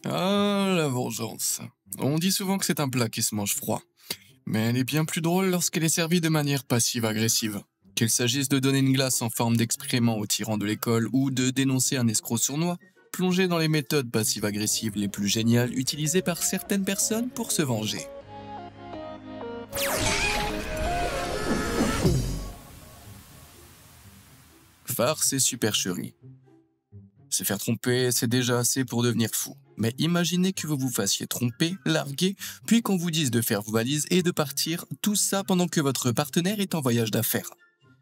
Ah, la vengeance. On dit souvent que c'est un plat qui se mange froid, mais elle est bien plus drôle lorsqu'elle est servie de manière passive-agressive. Qu'il s'agisse de donner une glace en forme d'excrément au tyran de l'école ou de dénoncer un escroc sournois, plongez dans les méthodes passives-agressives les plus géniales utilisées par certaines personnes pour se venger. Farce et supercherie. Se faire tromper, c'est déjà assez pour devenir fou. Mais imaginez que vous vous fassiez tromper, larguer, puis qu'on vous dise de faire vos valises et de partir, tout ça pendant que votre partenaire est en voyage d'affaires.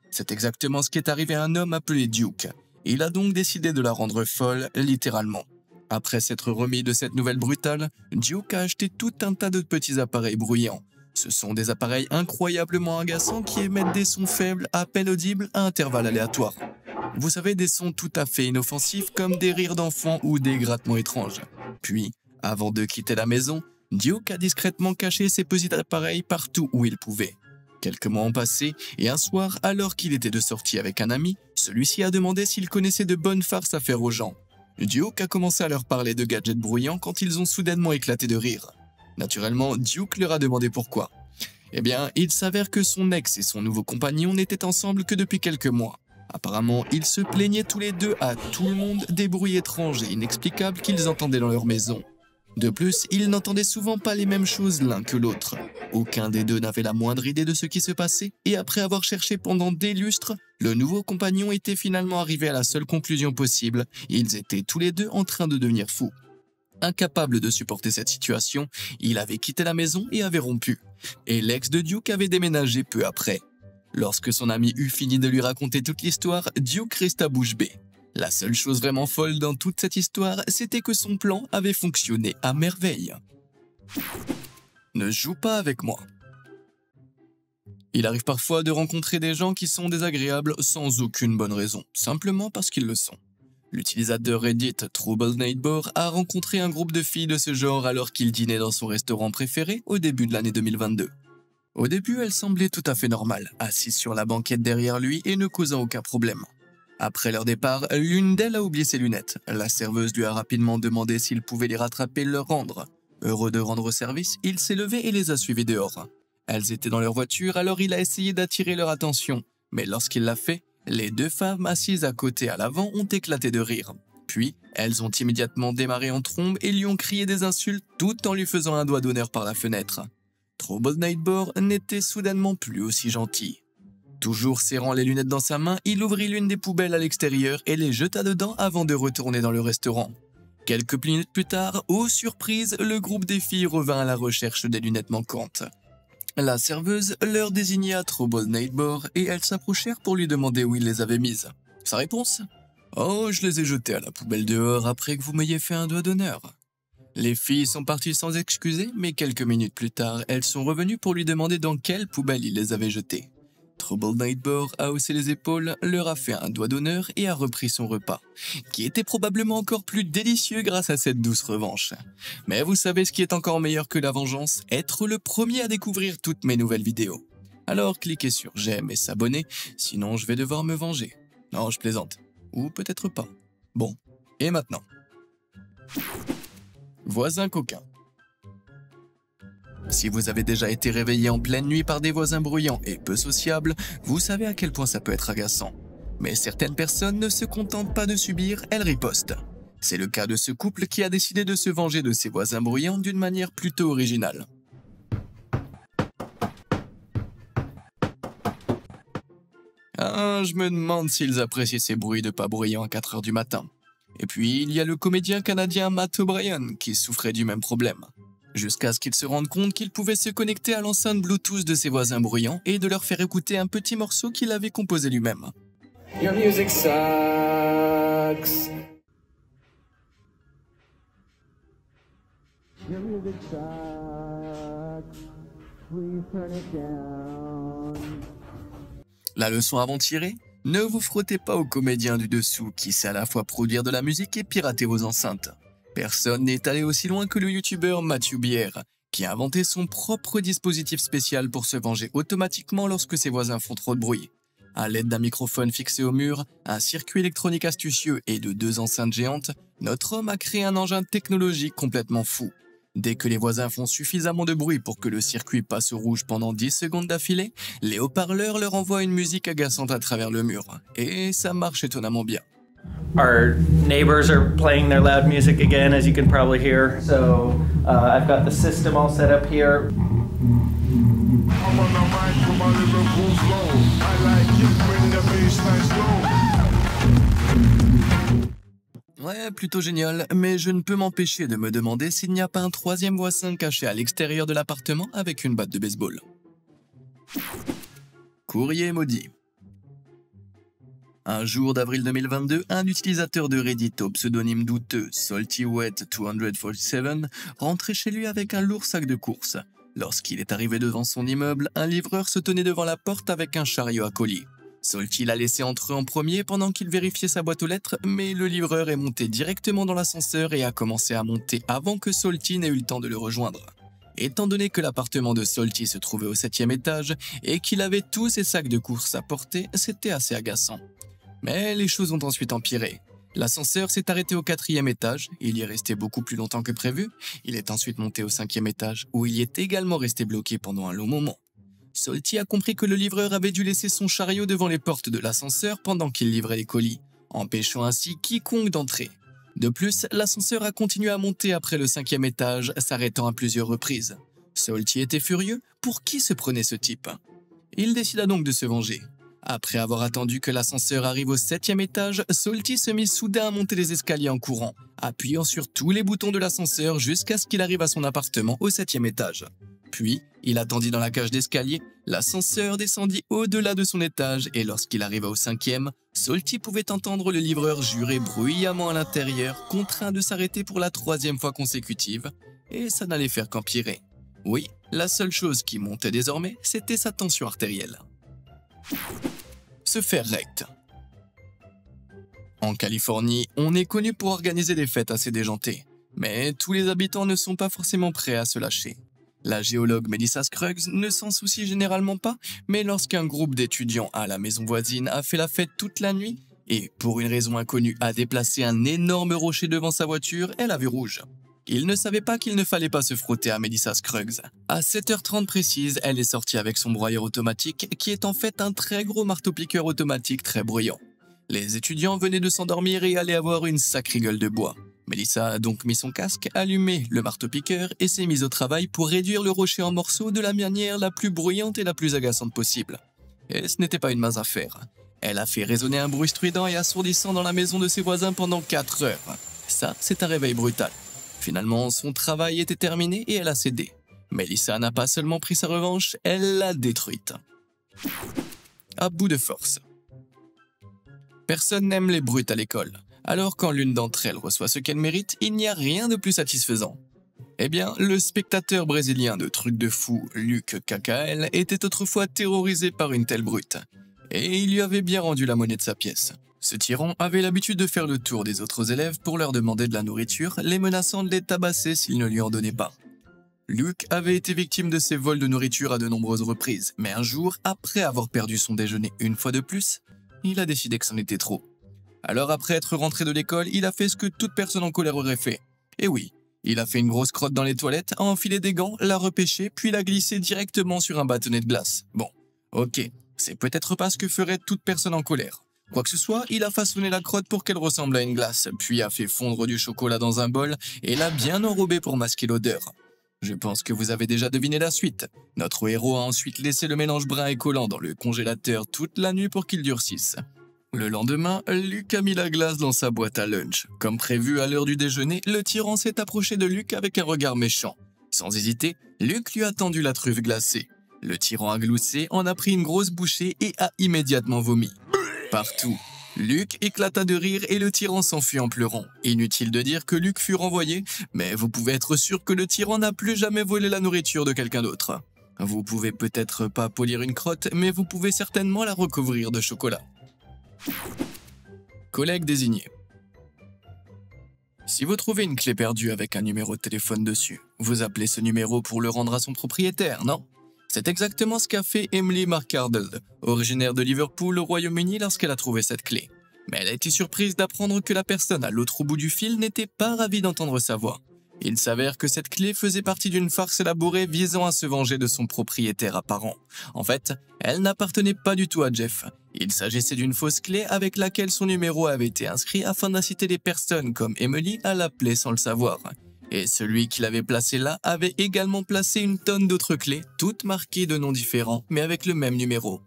C'est exactement ce qui est arrivé à un homme appelé Duke. Il a donc décidé de la rendre folle, littéralement. Après s'être remis de cette nouvelle brutale, Duke a acheté tout un tas de petits appareils bruyants. Ce sont des appareils incroyablement agaçants qui émettent des sons faibles, à peine audibles, à intervalles aléatoires. Vous savez, des sons tout à fait inoffensifs comme des rires d'enfants ou des grattements étranges. Puis, avant de quitter la maison, Duke a discrètement caché ses petits appareils partout où il pouvait. Quelques mois ont passé, et un soir, alors qu'il était de sortie avec un ami, celui-ci a demandé s'il connaissait de bonnes farces à faire aux gens. Duke a commencé à leur parler de gadgets bruyants quand ils ont soudainement éclaté de rire. Naturellement, Duke leur a demandé pourquoi. Eh bien, il s'avère que son ex et son nouveau compagnon n'étaient ensemble que depuis quelques mois. Apparemment, ils se plaignaient tous les deux à tout le monde des bruits étranges et inexplicables qu'ils entendaient dans leur maison. De plus, ils n'entendaient souvent pas les mêmes choses l'un que l'autre. Aucun des deux n'avait la moindre idée de ce qui se passait, et après avoir cherché pendant des lustres, le nouveau compagnon était finalement arrivé à la seule conclusion possible, ils étaient tous les deux en train de devenir fous. Incapable de supporter cette situation, il avait quitté la maison et avait rompu. Et l'ex de Duke avait déménagé peu après. Lorsque son ami eut fini de lui raconter toute l'histoire, Duke resta bouche bée. La seule chose vraiment folle dans toute cette histoire, c'était que son plan avait fonctionné à merveille. Ne joue pas avec moi. Il arrive parfois de rencontrer des gens qui sont désagréables sans aucune bonne raison, simplement parce qu'ils le sont. L'utilisateur Reddit TroubleNeighbor a rencontré un groupe de filles de ce genre alors qu'il dînait dans son restaurant préféré au début de l'année 2022. Au début, elles semblaient tout à fait normales, assises sur la banquette derrière lui et ne causant aucun problème. Après leur départ, l'une d'elles a oublié ses lunettes. La serveuse lui a rapidement demandé s'il pouvait les rattraper et leur rendre. Heureux de rendre service, il s'est levé et les a suivies dehors. Elles étaient dans leur voiture, alors il a essayé d'attirer leur attention. Mais lorsqu'il l'a fait, les deux femmes assises à côté à l'avant ont éclaté de rire. Puis, elles ont immédiatement démarré en trombe et lui ont crié des insultes tout en lui faisant un doigt d'honneur par la fenêtre. TroubleNeighbor n'était soudainement plus aussi gentil. Toujours serrant les lunettes dans sa main, il ouvrit l'une des poubelles à l'extérieur et les jeta dedans avant de retourner dans le restaurant. Quelques minutes plus tard, ô surprise, le groupe des filles revint à la recherche des lunettes manquantes. La serveuse leur désigna TroubleNeighbor et elles s'approchèrent pour lui demander où il les avait mises. Sa réponse ? Oh, je les ai jetées à la poubelle dehors après que vous m'ayez fait un doigt d'honneur. Les filles sont parties sans excuser, mais quelques minutes plus tard, elles sont revenues pour lui demander dans quelle poubelle il les avait jetées. TroubleNeighbor a haussé les épaules, leur a fait un doigt d'honneur et a repris son repas, qui était probablement encore plus délicieux grâce à cette douce revanche. Mais vous savez ce qui est encore meilleur que la vengeance ? Être le premier à découvrir toutes mes nouvelles vidéos. Alors cliquez sur j'aime et s'abonner, sinon je vais devoir me venger. Non, je plaisante. Ou peut-être pas. Bon, et maintenant ? Voisin coquin. Si vous avez déjà été réveillé en pleine nuit par des voisins bruyants et peu sociables, vous savez à quel point ça peut être agaçant. Mais certaines personnes ne se contentent pas de subir, elles ripostent. C'est le cas de ce couple qui a décidé de se venger de ses voisins bruyants d'une manière plutôt originale. Ah, je me demande s'ils apprécient ces bruits de pas bruyants à 4 heures du matin. Et puis, il y a le comédien canadien Matt O'Brien qui souffrait du même problème. Jusqu'à ce qu'il se rende compte qu'il pouvait se connecter à l'enceinte Bluetooth de ses voisins bruyants et de leur faire écouter un petit morceau qu'il avait composé lui-même. Your music sucks. Your music sucks. Please turn it down. La leçon avant tirée ? Ne vous frottez pas au comédien du dessous qui sait à la fois produire de la musique et pirater vos enceintes. Personne n'est allé aussi loin que le youtubeur Matthew Bière, qui a inventé son propre dispositif spécial pour se venger automatiquement lorsque ses voisins font trop de bruit. À l'aide d'un microphone fixé au mur, un circuit électronique astucieux et de 2 enceintes géantes, notre homme a créé un engin technologique complètement fou. Dès que les voisins font suffisamment de bruit pour que le circuit passe au rouge pendant 10 secondes d'affilée, les haut-parleurs leur envoient une musique agaçante à travers le mur. Et ça marche étonnamment bien. Our neighbors are playing their loud music again, as you can probably hear. So I've got the system all set up here. I'm on the mic with my Liverpool flow. I like it when the bassline's low. Ouais, plutôt génial, mais je ne peux m'empêcher de me demander s'il n'y a pas un troisième voisin caché à l'extérieur de l'appartement avec une batte de baseball. Courrier maudit. Un jour d'avril 2022, un utilisateur de Reddit au pseudonyme douteux SaltyWet247 rentrait chez lui avec un lourd sac de courses. Lorsqu'il est arrivé devant son immeuble, un livreur se tenait devant la porte avec un chariot à colis. Salty l'a laissé entrer en premier pendant qu'il vérifiait sa boîte aux lettres, mais le livreur est monté directement dans l'ascenseur et a commencé à monter avant que Salty n'ait eu le temps de le rejoindre. Étant donné que l'appartement de Salty se trouvait au 7e étage et qu'il avait tous ses sacs de courses à porter, c'était assez agaçant. Mais les choses ont ensuite empiré. L'ascenseur s'est arrêté au 4e étage, il y est resté beaucoup plus longtemps que prévu. Il est ensuite monté au 5e étage, où il y est également resté bloqué pendant un long moment. Salty a compris que le livreur avait dû laisser son chariot devant les portes de l'ascenseur pendant qu'il livrait les colis, empêchant ainsi quiconque d'entrer. De plus, l'ascenseur a continué à monter après le 5e étage, s'arrêtant à plusieurs reprises. Salty était furieux, pour qui se prenait ce type? Il décida donc de se venger. Après avoir attendu que l'ascenseur arrive au 7e étage, Salty se mit soudain à monter les escaliers en courant, appuyant sur tous les boutons de l'ascenseur jusqu'à ce qu'il arrive à son appartement au 7e étage. Puis, il attendit dans la cage d'escalier, l'ascenseur descendit au-delà de son étage et lorsqu'il arriva au 5e, Salty pouvait entendre le livreur jurer bruyamment à l'intérieur, contraint de s'arrêter pour la 3e fois consécutive, et ça n'allait faire qu'empirer. Oui, la seule chose qui montait désormais, c'était sa tension artérielle. Se faire rect. En Californie, on est connu pour organiser des fêtes assez déjantées, mais tous les habitants ne sont pas forcément prêts à se lâcher. La géologue Melissa Scruggs ne s'en soucie généralement pas, mais lorsqu'un groupe d'étudiants à la maison voisine a fait la fête toute la nuit et, pour une raison inconnue, a déplacé un énorme rocher devant sa voiture, elle a vu rouge. Il ne savait pas qu'il ne fallait pas se frotter à Melissa Scruggs. À 7h30 précise, elle est sortie avec son broyeur automatique, qui est en fait un très gros marteau-piqueur automatique très bruyant. Les étudiants venaient de s'endormir et allaient avoir une sacrée gueule de bois. Melissa a donc mis son casque, allumé le marteau-piqueur et s'est mise au travail pour réduire le rocher en morceaux de la manière la plus bruyante et la plus agaçante possible. Et ce n'était pas une mince affaire. Elle a fait résonner un bruit strident et assourdissant dans la maison de ses voisins pendant 4 heures. Ça, c'est un réveil brutal. Finalement, son travail était terminé et elle a cédé. Melissa n'a pas seulement pris sa revanche, elle l'a détruite. À bout de force. Personne n'aime les brutes à l'école. Alors quand l'une d'entre elles reçoit ce qu'elle mérite, il n'y a rien de plus satisfaisant. Eh bien, le spectateur brésilien de Trucs de Fou, Luc KKL, était autrefois terrorisé par une telle brute. Et il lui avait bien rendu la monnaie de sa pièce. Ce tyran avait l'habitude de faire le tour des autres élèves pour leur demander de la nourriture, les menaçant de les tabasser s'ils ne lui en donnaient pas. Luc avait été victime de ces vols de nourriture à de nombreuses reprises, mais un jour, après avoir perdu son déjeuner une fois de plus, il a décidé que c'en était trop. Alors après être rentré de l'école, il a fait ce que toute personne en colère aurait fait. Et oui, il a fait une grosse crotte dans les toilettes, a enfilé des gants, l'a repêché, puis l'a glissé directement sur un bâtonnet de glace. Bon, ok, c'est peut-être pas ce que ferait toute personne en colère. Quoi que ce soit, il a façonné la crotte pour qu'elle ressemble à une glace, puis a fait fondre du chocolat dans un bol et l'a bien enrobé pour masquer l'odeur. Je pense que vous avez déjà deviné la suite. Notre héros a ensuite laissé le mélange brun et collant dans le congélateur toute la nuit pour qu'il durcisse. Le lendemain, Luc a mis la glace dans sa boîte à lunch. Comme prévu à l'heure du déjeuner, le tyran s'est approché de Luc avec un regard méchant. Sans hésiter, Luc lui a tendu la truffe glacée. Le tyran a gloussé, en a pris une grosse bouchée et a immédiatement vomi. Partout. Luc éclata de rire et le tyran s'enfuit en pleurant. Inutile de dire que Luc fut renvoyé, mais vous pouvez être sûr que le tyran n'a plus jamais volé la nourriture de quelqu'un d'autre. Vous pouvez peut-être pas polir une crotte, mais vous pouvez certainement la recouvrir de chocolat. Collègue désigné. Si vous trouvez une clé perdue avec un numéro de téléphone dessus, vous appelez ce numéro pour le rendre à son propriétaire, non? C'est exactement ce qu'a fait Emily McArdle, originaire de Liverpool au Royaume-Uni lorsqu'elle a trouvé cette clé. Mais elle a été surprise d'apprendre que la personne à l'autre bout du fil n'était pas ravie d'entendre sa voix. Il s'avère que cette clé faisait partie d'une farce élaborée visant à se venger de son propriétaire apparent. En fait, elle n'appartenait pas du tout à Jeff. Il s'agissait d'une fausse clé avec laquelle son numéro avait été inscrit afin d'inciter les personnes comme Emily à l'appeler sans le savoir. Et celui qui l'avait placé là avait également placé une tonne d'autres clés, toutes marquées de noms différents, mais avec le même numéro.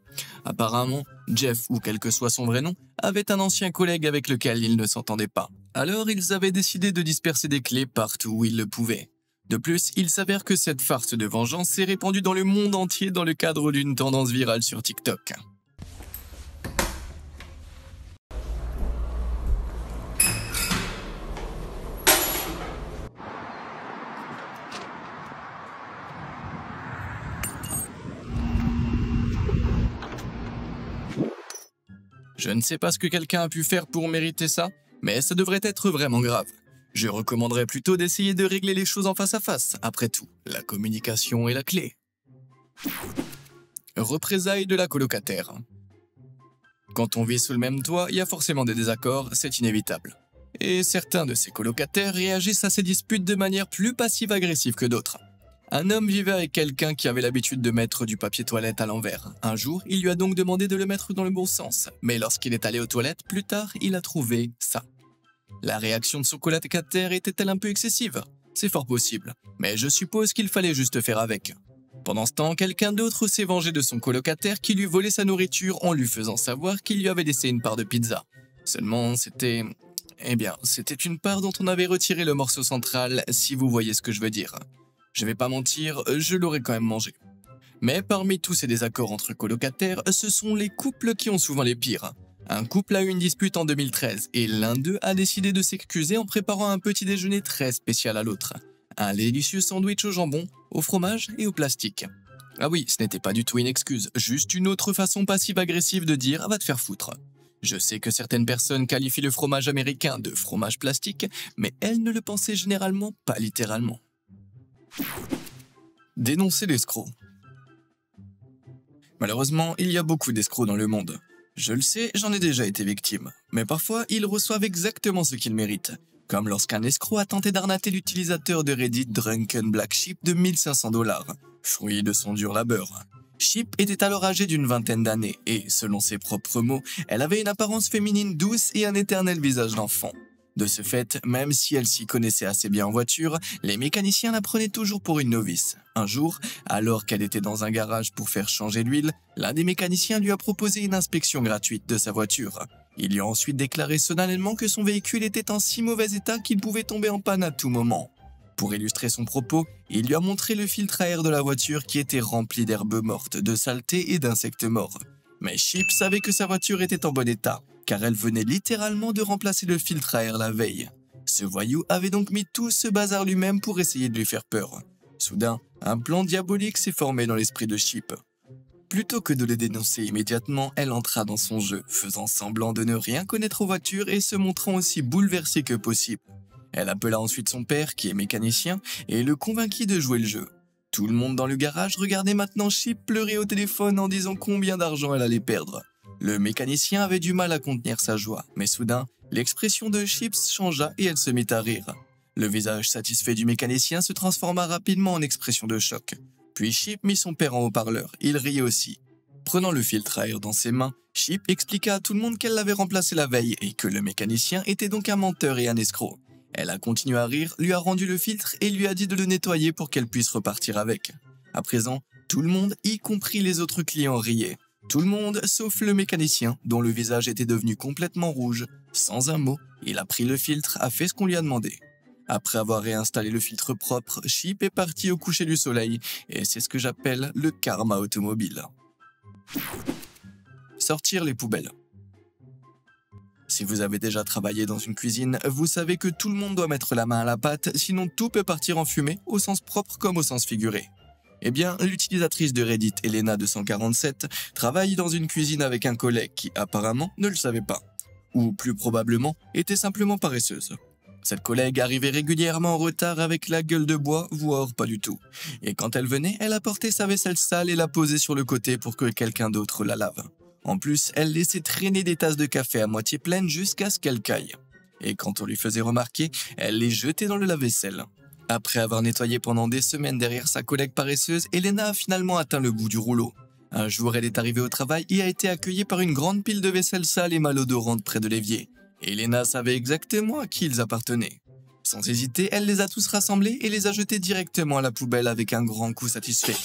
Apparemment, Jeff, ou quel que soit son vrai nom, avait un ancien collègue avec lequel il ne s'entendait pas. Alors ils avaient décidé de disperser des clés partout où ils le pouvaient. De plus, il s'avère que cette farce de vengeance s'est répandue dans le monde entier dans le cadre d'une tendance virale sur TikTok. Je ne sais pas ce que quelqu'un a pu faire pour mériter ça, mais ça devrait être vraiment grave. Je recommanderais plutôt d'essayer de régler les choses en face à face. Après tout, la communication est la clé. Représailles de la colocataire. Quand on vit sous le même toit, il y a forcément des désaccords, c'est inévitable. Et certains de ces colocataires réagissent à ces disputes de manière plus passive-agressive que d'autres. Un homme vivait avec quelqu'un qui avait l'habitude de mettre du papier toilette à l'envers. Un jour, il lui a donc demandé de le mettre dans le bon sens. Mais lorsqu'il est allé aux toilettes, plus tard, il a trouvé ça. La réaction de son colocataire était-elle un peu excessive? C'est fort possible, mais je suppose qu'il fallait juste faire avec. Pendant ce temps, quelqu'un d'autre s'est vengé de son colocataire qui lui volait sa nourriture en lui faisant savoir qu'il lui avait laissé une part de pizza. Seulement, c'était une part dont on avait retiré le morceau central, si vous voyez ce que je veux dire. Je vais pas mentir, je l'aurais quand même mangé. Mais parmi tous ces désaccords entre colocataires, ce sont les couples qui ont souvent les pires. Un couple a eu une dispute en 2013 et l'un d'eux a décidé de s'excuser en préparant un petit déjeuner très spécial à l'autre. Un délicieux sandwich au jambon, au fromage et au plastique. Ah oui, ce n'était pas du tout une excuse, juste une autre façon passive-agressive de dire « va te faire foutre ». Je sais que certaines personnes qualifient le fromage américain de fromage plastique, mais elles ne le pensaient généralement pas littéralement. Dénoncer l'escroc. Malheureusement, il y a beaucoup d'escrocs dans le monde. Je le sais, j'en ai déjà été victime. Mais parfois, ils reçoivent exactement ce qu'ils méritent. Comme lorsqu'un escroc a tenté d'arnaquer l'utilisateur de Reddit Drunken Black Sheep de 1500 $, fruit de son dur labeur. Sheep était alors âgée d'une vingtaine d'années et, selon ses propres mots, elle avait une apparence féminine douce et un éternel visage d'enfant. De ce fait, même si elle s'y connaissait assez bien en voiture, les mécaniciens la prenaient toujours pour une novice. Un jour, alors qu'elle était dans un garage pour faire changer l'huile, l'un des mécaniciens lui a proposé une inspection gratuite de sa voiture. Il lui a ensuite déclaré solennellement que son véhicule était en si mauvais état qu'il pouvait tomber en panne à tout moment. Pour illustrer son propos, il lui a montré le filtre à air de la voiture qui était rempli d'herbes mortes, de saleté et d'insectes morts. Mais Sheep savait que sa voiture était en bon état, car elle venait littéralement de remplacer le filtre à air la veille. Ce voyou avait donc mis tout ce bazar lui-même pour essayer de lui faire peur. Soudain, un plan diabolique s'est formé dans l'esprit de Sheep. Plutôt que de le dénoncer immédiatement, elle entra dans son jeu, faisant semblant de ne rien connaître aux voitures et se montrant aussi bouleversée que possible. Elle appela ensuite son père, qui est mécanicien, et le convainquit de jouer le jeu. Tout le monde dans le garage regardait maintenant Sheep pleurer au téléphone en disant combien d'argent elle allait perdre. Le mécanicien avait du mal à contenir sa joie, mais soudain, l'expression de Sheep changea et elle se mit à rire. Le visage satisfait du mécanicien se transforma rapidement en expression de choc. Puis Sheep mit son père en haut-parleur, il riait aussi. Prenant le filtre à air dans ses mains, Sheep expliqua à tout le monde qu'elle l'avait remplacé la veille et que le mécanicien était donc un menteur et un escroc. Elle a continué à rire, lui a rendu le filtre et lui a dit de le nettoyer pour qu'elle puisse repartir avec. À présent, tout le monde, y compris les autres clients, riait. Tout le monde, sauf le mécanicien, dont le visage était devenu complètement rouge. Sans un mot, il a pris le filtre, a fait ce qu'on lui a demandé. Après avoir réinstallé le filtre propre, Sheep est parti au coucher du soleil, et c'est ce que j'appelle le karma automobile. Sortir les poubelles. Si vous avez déjà travaillé dans une cuisine, vous savez que tout le monde doit mettre la main à la pâte, sinon tout peut partir en fumée, au sens propre comme au sens figuré. Eh bien, l'utilisatrice de Reddit, Elena247, travaille dans une cuisine avec un collègue qui, apparemment, ne le savait pas. Ou, plus probablement, était simplement paresseuse. Cette collègue arrivait régulièrement en retard avec la gueule de bois, voire pas du tout. Et quand elle venait, elle apportait sa vaisselle sale et la posait sur le côté pour que quelqu'un d'autre la lave. En plus, elle laissait traîner des tasses de café à moitié pleines jusqu'à ce qu'elle caille. Et quand on lui faisait remarquer, elle les jetait dans le lave-vaisselle. Après avoir nettoyé pendant des semaines derrière sa collègue paresseuse, Elena a finalement atteint le bout du rouleau. Un jour, elle est arrivée au travail et a été accueillie par une grande pile de vaisselle sale et malodorante près de l'évier. Elena savait exactement à qui ils appartenaient. Sans hésiter, elle les a tous rassemblés et les a jetés directement à la poubelle avec un grand coup satisfait.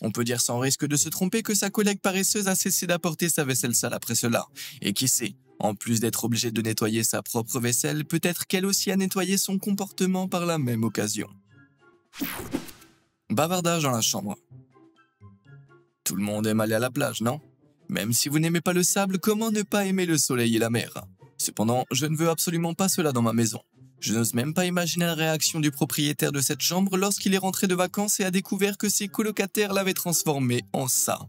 On peut dire sans risque de se tromper que sa collègue paresseuse a cessé d'apporter sa vaisselle sale après cela. Et qui sait, en plus d'être obligée de nettoyer sa propre vaisselle, peut-être qu'elle aussi a nettoyé son comportement par la même occasion. Bavardage dans la chambre. Tout le monde aime aller à la plage, non? Même si vous n'aimez pas le sable, comment ne pas aimer le soleil et la mer? Cependant, je ne veux absolument pas cela dans ma maison. Je n'ose même pas imaginer la réaction du propriétaire de cette chambre lorsqu'il est rentré de vacances et a découvert que ses colocataires l'avaient transformé en ça.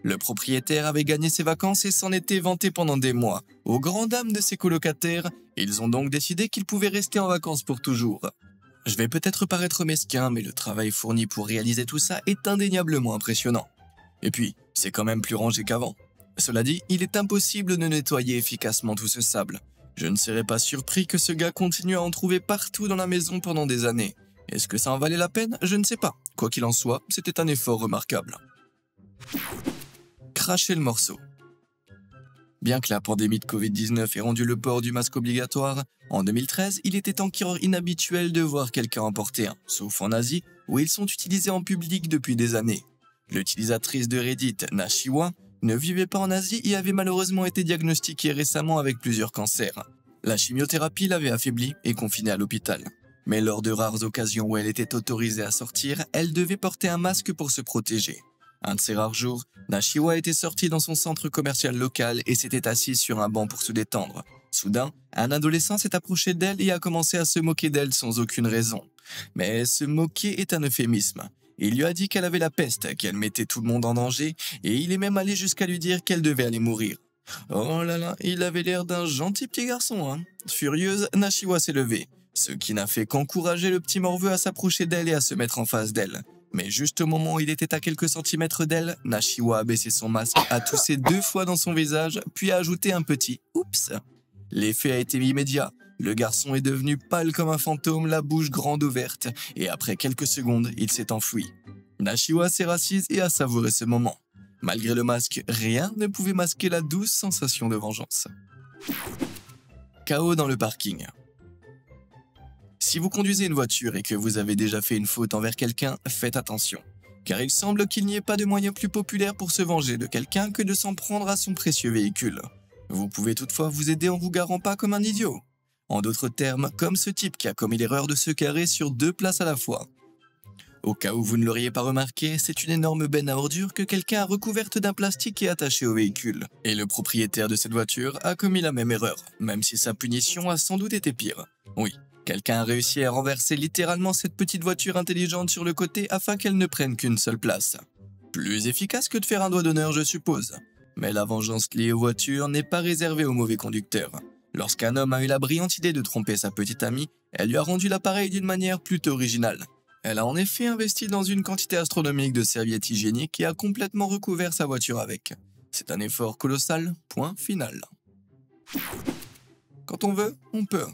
Le propriétaire avait gagné ses vacances et s'en était vanté pendant des mois. Aux grandes dames de ses colocataires, ils ont donc décidé qu'il pouvait rester en vacances pour toujours. Je vais peut-être paraître mesquin, mais le travail fourni pour réaliser tout ça est indéniablement impressionnant. Et puis, c'est quand même plus rangé qu'avant. Cela dit, il est impossible de nettoyer efficacement tout ce sable. Je ne serais pas surpris que ce gars continue à en trouver partout dans la maison pendant des années. Est-ce que ça en valait la peine? Je ne sais pas. Quoi qu'il en soit, c'était un effort remarquable. Cracher le morceau. Bien que la pandémie de Covid-19 ait rendu le port du masque obligatoire, en 2013, il était encore inhabituel de voir quelqu'un en porter un, sauf en Asie, où ils sont utilisés en public depuis des années. L'utilisatrice de Reddit, Nashiwa, ne vivait pas en Asie et avait malheureusement été diagnostiquée récemment avec plusieurs cancers. La chimiothérapie l'avait affaiblie et confinée à l'hôpital. Mais lors de rares occasions où elle était autorisée à sortir, elle devait porter un masque pour se protéger. Un de ces rares jours, Nashiwa était sortie dans son centre commercial local et s'était assise sur un banc pour se détendre. Soudain, un adolescent s'est approché d'elle et a commencé à se moquer d'elle sans aucune raison. Mais se moquer est un euphémisme. Il lui a dit qu'elle avait la peste, qu'elle mettait tout le monde en danger, et il est même allé jusqu'à lui dire qu'elle devait aller mourir. Oh là là, il avait l'air d'un gentil petit garçon, hein. Furieuse, Nashiwa s'est levée, ce qui n'a fait qu'encourager le petit morveux à s'approcher d'elle et à se mettre en face d'elle. Mais juste au moment où il était à quelques centimètres d'elle, Nashiwa a baissé son masque, a toussé 2 fois dans son visage, puis a ajouté un petit « oups ». L'effet a été immédiat. Le garçon est devenu pâle comme un fantôme, la bouche grande ouverte, et après quelques secondes, il s'est enfui. Nashiwa s'est rassise et a savouré ce moment. Malgré le masque, rien ne pouvait masquer la douce sensation de vengeance. Chaos dans le parking. Si vous conduisez une voiture et que vous avez déjà fait une faute envers quelqu'un, faites attention. Car il semble qu'il n'y ait pas de moyen plus populaire pour se venger de quelqu'un que de s'en prendre à son précieux véhicule. Vous pouvez toutefois vous aider en vous garant pas comme un idiot. En d'autres termes, comme ce type qui a commis l'erreur de se garer sur 2 places à la fois. Au cas où vous ne l'auriez pas remarqué, c'est une énorme benne à ordures que quelqu'un a recouverte d'un plastique et attachée au véhicule. Et le propriétaire de cette voiture a commis la même erreur, même si sa punition a sans doute été pire. Oui, quelqu'un a réussi à renverser littéralement cette petite voiture intelligente sur le côté afin qu'elle ne prenne qu'une seule place. Plus efficace que de faire un doigt d'honneur, je suppose. Mais la vengeance liée aux voitures n'est pas réservée aux mauvais conducteurs. Lorsqu'un homme a eu la brillante idée de tromper sa petite amie, elle lui a rendu l'appareil d'une manière plutôt originale. Elle a en effet investi dans une quantité astronomique de serviettes hygiéniques et a complètement recouvert sa voiture avec. C'est un effort colossal, point final. Quand on veut, on peut.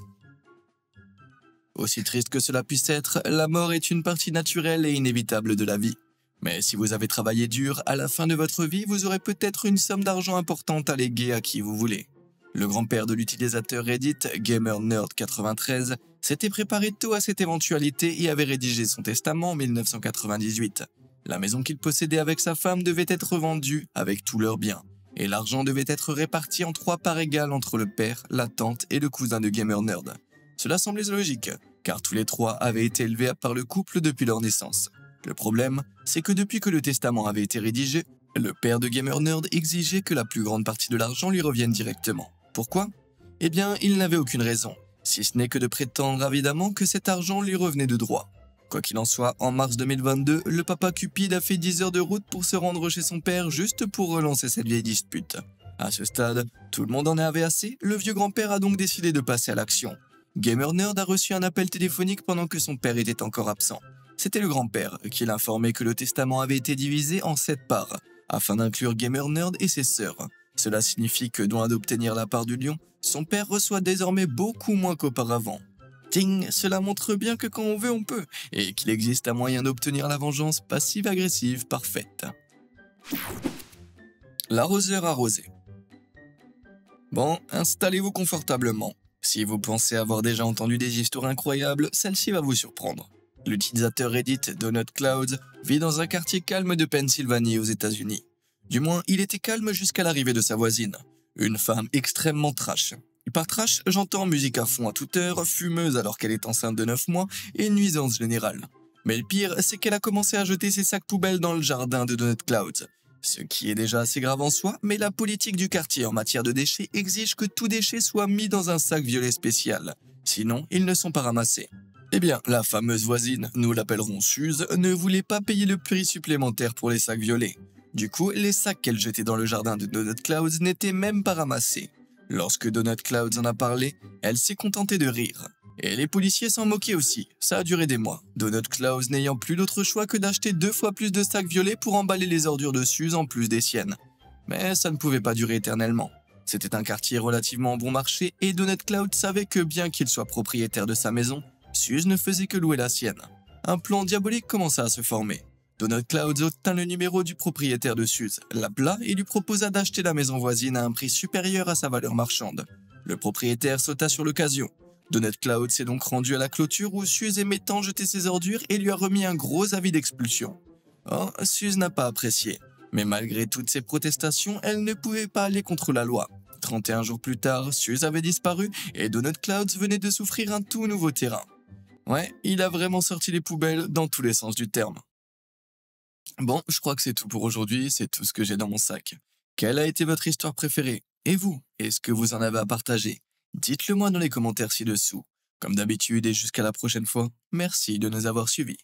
Aussi triste que cela puisse être, la mort est une partie naturelle et inévitable de la vie. Mais si vous avez travaillé dur, à la fin de votre vie, vous aurez peut-être une somme d'argent importante à léguer à qui vous voulez. Le grand-père de l'utilisateur Reddit, GamerNerd93, s'était préparé tôt à cette éventualité et avait rédigé son testament en 1998. La maison qu'il possédait avec sa femme devait être revendue avec tous leurs biens, et l'argent devait être réparti en 3 parts égales entre le père, la tante et le cousin de GamerNerd. Cela semblait logique, car tous les 3 avaient été élevés par le couple depuis leur naissance. Le problème, c'est que depuis que le testament avait été rédigé, le père de GamerNerd exigeait que la plus grande partie de l'argent lui revienne directement. Pourquoi? Eh bien, il n'avait aucune raison, si ce n'est que de prétendre évidemment que cet argent lui revenait de droit. Quoi qu'il en soit, en mars 2022, le papa cupide a fait 10 heures de route pour se rendre chez son père juste pour relancer cette vieille dispute. À ce stade, tout le monde en avait assez, le vieux grand-père a donc décidé de passer à l'action. Gamer Nerd a reçu un appel téléphonique pendant que son père était encore absent. C'était le grand-père qui l'informait que le testament avait été divisé en 7 parts, afin d'inclure Gamer Nerd et ses sœurs. Cela signifie que, loin d'obtenir la part du lion, son père reçoit désormais beaucoup moins qu'auparavant. Ting, cela montre bien que quand on veut, on peut, et qu'il existe un moyen d'obtenir la vengeance passive-agressive parfaite. L'arroseur arrosé. Bon, installez-vous confortablement. Si vous pensez avoir déjà entendu des histoires incroyables, celle-ci va vous surprendre. L'utilisateur Reddit Donut Clouds vit dans un quartier calme de Pennsylvanie aux États-Unis. Du moins, il était calme jusqu'à l'arrivée de sa voisine, une femme extrêmement trash. Et par trash, j'entends musique à fond à toute heure, fumeuse alors qu'elle est enceinte de 9 mois et nuisance générale. Mais le pire, c'est qu'elle a commencé à jeter ses sacs poubelles dans le jardin de Donut Clouds. Ce qui est déjà assez grave en soi, mais la politique du quartier en matière de déchets exige que tout déchet soit mis dans un sac violet spécial. Sinon, ils ne sont pas ramassés. Eh bien, la fameuse voisine, nous l'appellerons Suze, ne voulait pas payer le prix supplémentaire pour les sacs violets. Du coup, les sacs qu'elle jetait dans le jardin de Donut Clouds n'étaient même pas ramassés. Lorsque Donut Clouds en a parlé, elle s'est contentée de rire. Et les policiers s'en moquaient aussi, ça a duré des mois. Donut Clouds n'ayant plus d'autre choix que d'acheter 2 fois plus de sacs violets pour emballer les ordures de Suze en plus des siennes. Mais ça ne pouvait pas durer éternellement. C'était un quartier relativement bon marché et Donut Clouds savait que bien qu'il soit propriétaire de sa maison, Suze ne faisait que louer la sienne. Un plan diabolique commença à se former. Donut Clouds obtint le numéro du propriétaire de Suze, l'appela et lui proposa d'acheter la maison voisine à un prix supérieur à sa valeur marchande. Le propriétaire sauta sur l'occasion. Donut Clouds s'est donc rendu à la clôture où Suze aimait tant jeter ses ordures et lui a remis un gros avis d'expulsion. Or, Suze n'a pas apprécié. Mais malgré toutes ses protestations, elle ne pouvait pas aller contre la loi. 31 jours plus tard, Suze avait disparu et Donut Clouds venait de souffrir un tout nouveau terrain. Ouais, il a vraiment sorti les poubelles dans tous les sens du terme. Bon, je crois que c'est tout pour aujourd'hui, c'est tout ce que j'ai dans mon sac. Quelle a été votre histoire préférée? Et vous, est-ce que vous en avez à partager? Dites-le moi dans les commentaires ci-dessous. Comme d'habitude et jusqu'à la prochaine fois, merci de nous avoir suivis.